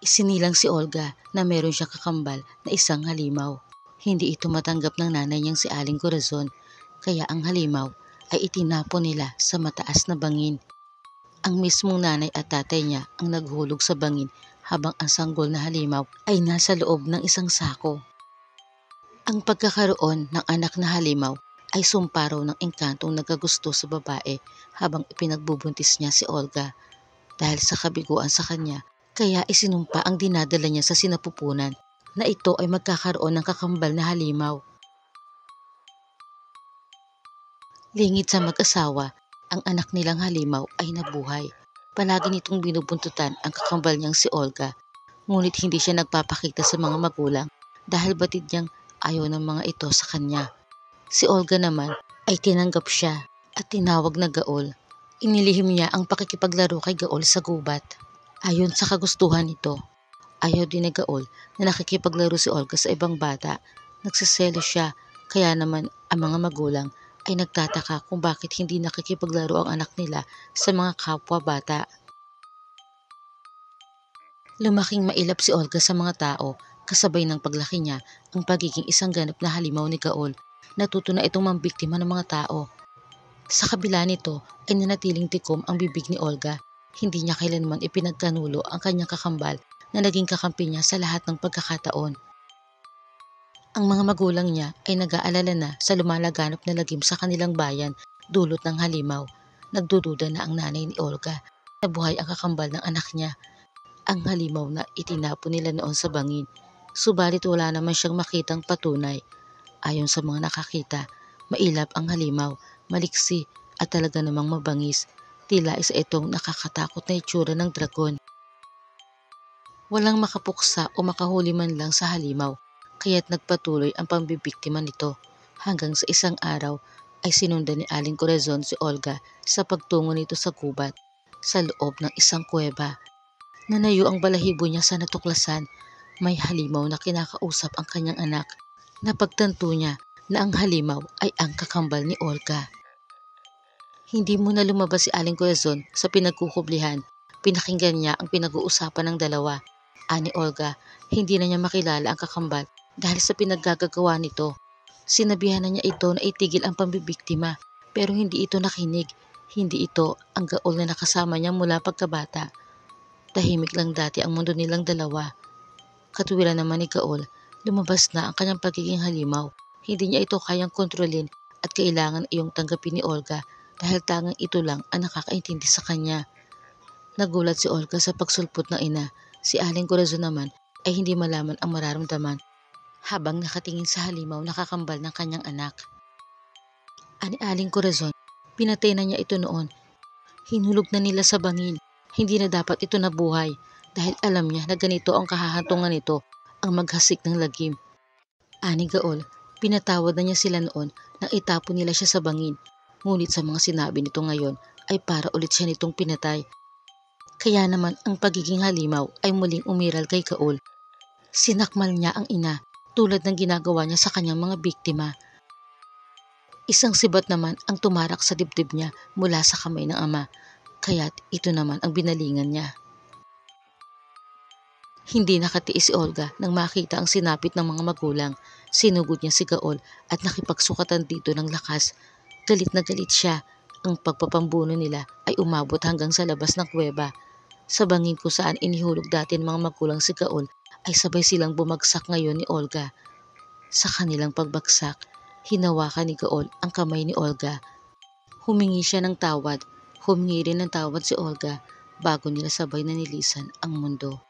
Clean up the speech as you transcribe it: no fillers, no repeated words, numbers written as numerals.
Isinilang si Olga na meron siyang kakambal na isang halimaw. Hindi ito matanggap ng nanay niyang si Aling Corazon, kaya ang halimaw ay itinapon nila sa mataas na bangin. Ang mismong nanay at tatay niya ang naghulog sa bangin habang ang sanggol na halimaw ay nasa loob ng isang sako. Ang pagkakaroon ng anak na halimaw ay sumpa raw ng engkantong nagkagusto sa babae habang ipinagbubuntis niya si Olga. Dahil sa kabiguan sa kanya, kaya isinumpa ang dinadala niya sa sinapupunan na ito ay magkakaroon ng kakambal na halimaw. Lingid sa mag-asawa, ang anak nilang halimaw ay nabuhay. Palagi nitong binubuntutan ang kakambal niyang si Olga, ngunit hindi siya nagpapakita sa mga magulang dahil batid niyang ayaw ng mga ito sa kanya. Si Olga naman ay tinanggap siya at tinawag na Gaol. Inilihim niya ang pakikipaglaro kay Gaol sa gubat. Ayon sa kagustuhan nito, ayaw din ni Gaol na nakikipaglaro si Olga sa ibang bata. Nagsiselo siya, kaya naman ang mga magulang ay nagtataka kung bakit hindi nakikipaglaro ang anak nila sa mga kapwa bata. Lumaking mailap si Olga sa mga tao, kasabay ng paglaki niya ang pagiging isang ganap na halimaw ni Gaol. Natuto na itong mambiktima ng mga tao. Sa kabila nito ay nanatiling tikom ang bibig ni Olga. Hindi niya kailanman ipinagkanulo ang kanyang kakambal na naging kakampi niya sa lahat ng pagkakataon. Ang mga magulang niya ay nag-aalala na sa lumalaganap na lagim sa kanilang bayan dulot ng halimaw. Nagdududa na ang nanay ni Olga na buhay ang kakambal ng anak niya. Ang halimaw na itinapon nila noon sa bangin. Subalit wala naman siyang makitang patunay. Ayon sa mga nakakita, mailap ang halimaw, maliksi at talaga namang mabangis. Tila isa itong nakakatakot na itsura ng dragon. Walang makapuksa o makahuli man lang sa halimaw, kaya't nagpatuloy ang pambibiktima nito hanggang sa isang araw ay sinundan ni Aling Corazon si Olga sa pagtungo nito sa gubat sa loob ng isang kuweba. Nanayo ang balahibo niya sa natuklasan. May halimaw na kinakausap ang kanyang anak. Napagtanto niya na ang halimaw ay ang kakambal ni Olga. Hindi muna lumabas si Aling Corazon sa pinagkukublihan. Pinakinggan niya ang pinag-uusapan ng dalawa. Ani Olga, hindi na niya makilala ang kakambal dahil sa pinaggagawa nito. Sinabihan na niya ito na itigil ang pambibiktima, pero hindi ito nakinig. Hindi ito ang Gaol na nakasama niya mula pagkabata. Tahimik lang dati ang mundo nilang dalawa. Katwiran naman ni Gaol, lumabas na ang kanyang pagiging halimaw. Hindi niya ito kayang kontrolin at kailangan iyong tanggapin ni Olga dahil tangang ito lang ang nakakaintindi sa kanya. Nagulat si Olga sa pagsulpot ng ina. Si Aling Corazon naman ay hindi malaman ang mararamdaman habang nakatingin sa halimaw na kakambal ng kanyang anak. Ani Aling Corazon, pinatay na niya ito noon. Hinulog na nila sa bangin. Hindi na dapat ito nabuhay dahil alam niya na ganito ang kahahantungan nito, ang maghasik ng lagim. Ani Gaol, pinatawad na niya sila noon nang itapon nila siya sa bangin. Ngunit sa mga sinabi nito ngayon ay para ulit siya nitong pinatay. Kaya naman ang pagiging halimaw ay muling umiral kay Gaol. Sinakmal niya ang ina tulad ng ginagawa niya sa kanyang mga biktima. Isang sibat naman ang tumarak sa dibdib niya mula sa kamay ng ama, kaya't ito naman ang binalingan niya. Hindi nakatiis si Olga nang makita ang sinapit ng mga magulang. Sinugod niya si Gaol at nakipagsukatan dito ng lakas. Galit na galit siya. Ang pagpapambuno nila ay umabot hanggang sa labas ng kuweba. Sa bangin kung saan inihulog dati ng mga magulang si Gaol ay sabay silang bumagsak ngayon ni Olga. Sa kanilang pagbagsak, hinawakan ni Gaol ang kamay ni Olga. Humingi siya ng tawad. Humingi rin ng tawad si Olga bago nila sabay na nilisan ang mundo.